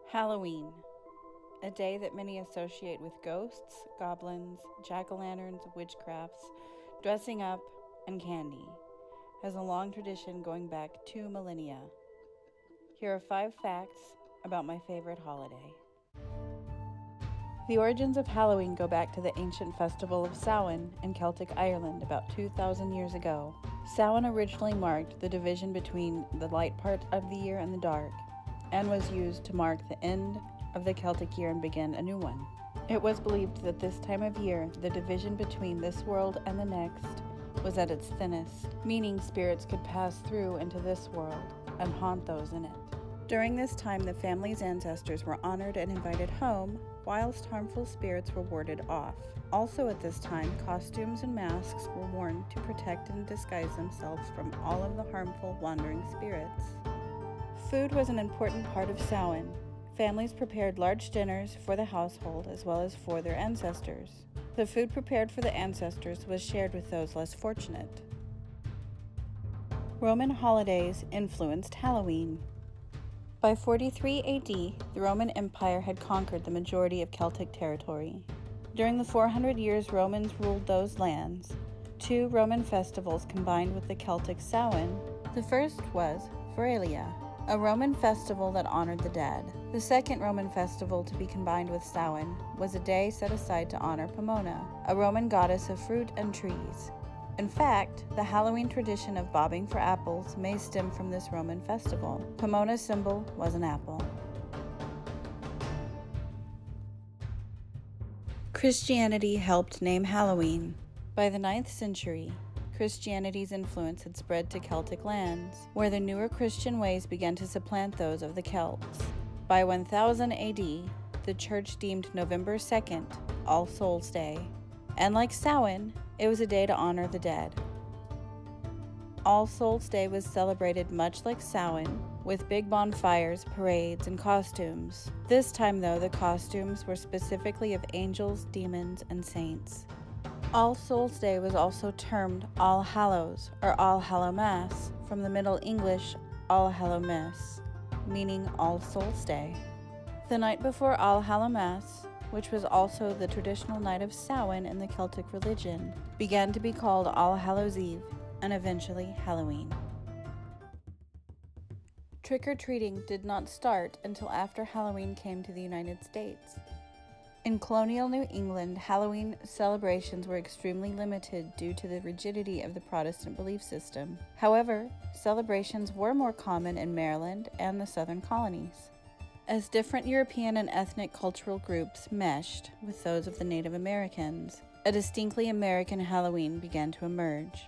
Halloween, a day that many associate with ghosts, goblins, jack-o'-lanterns, witchcrafts, dressing up, and candy, has a long tradition going back 2 millennia. Here are 5 facts about my favorite holiday. The origins of Halloween go back to the ancient festival of Samhain in Celtic Ireland about 2,000 years ago. Samhain originally marked the division between the light part of the year and the dark, and was used to mark the end of the Celtic year and begin a new one. It was believed that this time of year, the division between this world and the next was at its thinnest, meaning spirits could pass through into this world and haunt those in it. During this time, the family's ancestors were honored and invited home, whilst harmful spirits were warded off. Also at this time, costumes and masks were worn to protect and disguise themselves from all of the harmful wandering spirits. Food was an important part of Samhain. Families prepared large dinners for the household as well as for their ancestors. The food prepared for the ancestors was shared with those less fortunate. Roman holidays influenced Halloween. By 43 AD, the Roman Empire had conquered the majority of Celtic territory. During the 400 years Romans ruled those lands, 2 Roman festivals combined with the Celtic Samhain. The first was Feralia, a Roman festival that honored the dead. The second Roman festival to be combined with Samhain was a day set aside to honor Pomona, a Roman goddess of fruit and trees. In fact, the Halloween tradition of bobbing for apples may stem from this Roman festival. Pomona's symbol was an apple. Christianity helped name Halloween. By the 9th century, Christianity's influence had spread to Celtic lands, where the newer Christian ways began to supplant those of the Celts. By 1000 AD, the Church deemed November 2nd All Souls' Day, and like Samhain, it was a day to honor the dead. All Souls' Day was celebrated much like Samhain, with big bonfires, parades, and costumes. This time, though, the costumes were specifically of angels, demons, and saints. All Souls' Day was also termed All Hallows or All Hallow Mass, from the Middle English All Hallow Mass, meaning All Souls' Day. The night before All Hallow Mass, which was also the traditional night of Samhain in the Celtic religion, began to be called All Hallows' Eve and eventually Halloween. Trick-or-treating did not start until after Halloween came to the United States. In colonial New England, Halloween celebrations were extremely limited due to the rigidity of the Protestant belief system. However, celebrations were more common in Maryland and the southern colonies. As different European and ethnic cultural groups meshed with those of the Native Americans, a distinctly American Halloween began to emerge.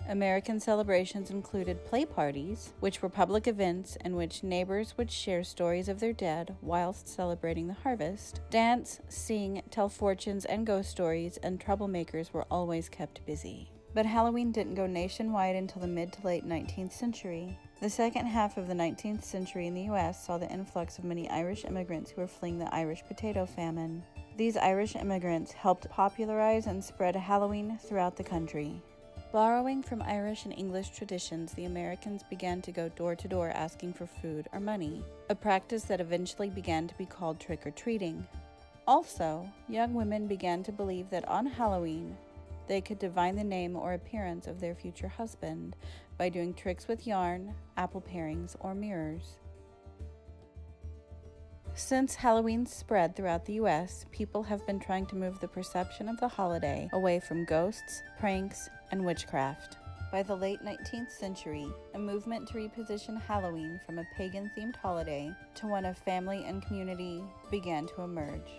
American celebrations included play parties, which were public events in which neighbors would share stories of their dead whilst celebrating the harvest. Dance, sing, tell fortunes, and ghost stories, and troublemakers were always kept busy. But Halloween didn't go nationwide until the mid to late 19th century. The second half of the 19th century in the U.S. saw the influx of many Irish immigrants who were fleeing the Irish potato famine. These Irish immigrants helped popularize and spread Halloween throughout the country. Borrowing from Irish and English traditions, the Americans began to go door to door asking for food or money, a practice that eventually began to be called trick-or-treating. Also, young women began to believe that on Halloween, they could divine the name or appearance of their future husband by doing tricks with yarn, apple parings, or mirrors. Since Halloween spread throughout the U.S., people have been trying to move the perception of the holiday away from ghosts, pranks, and witchcraft. By the late 19th century, a movement to reposition Halloween from a pagan-themed holiday to one of family and community began to emerge.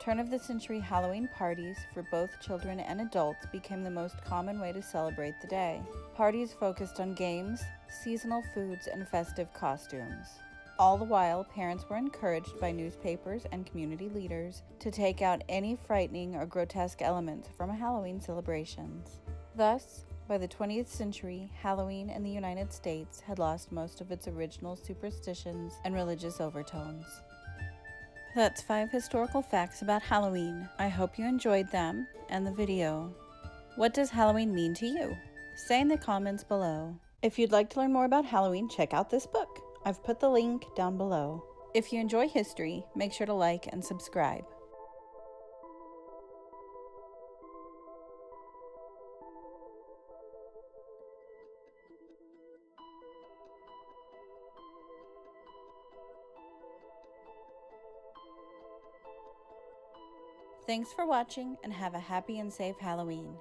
Turn-of-the-century Halloween parties for both children and adults became the most common way to celebrate the day. Parties focused on games, seasonal foods, and festive costumes. All the while, parents were encouraged by newspapers and community leaders to take out any frightening or grotesque elements from Halloween celebrations. Thus, by the 20th century, Halloween in the United States had lost most of its original superstitions and religious overtones. That's 5 historical facts about Halloween. I hope you enjoyed them and the video. What does Halloween mean to you? Say in the comments below. If you'd like to learn more about Halloween, check out this book. I've put the link down below. If you enjoy history, make sure to like and subscribe. Thanks for watching and have a happy and safe Halloween.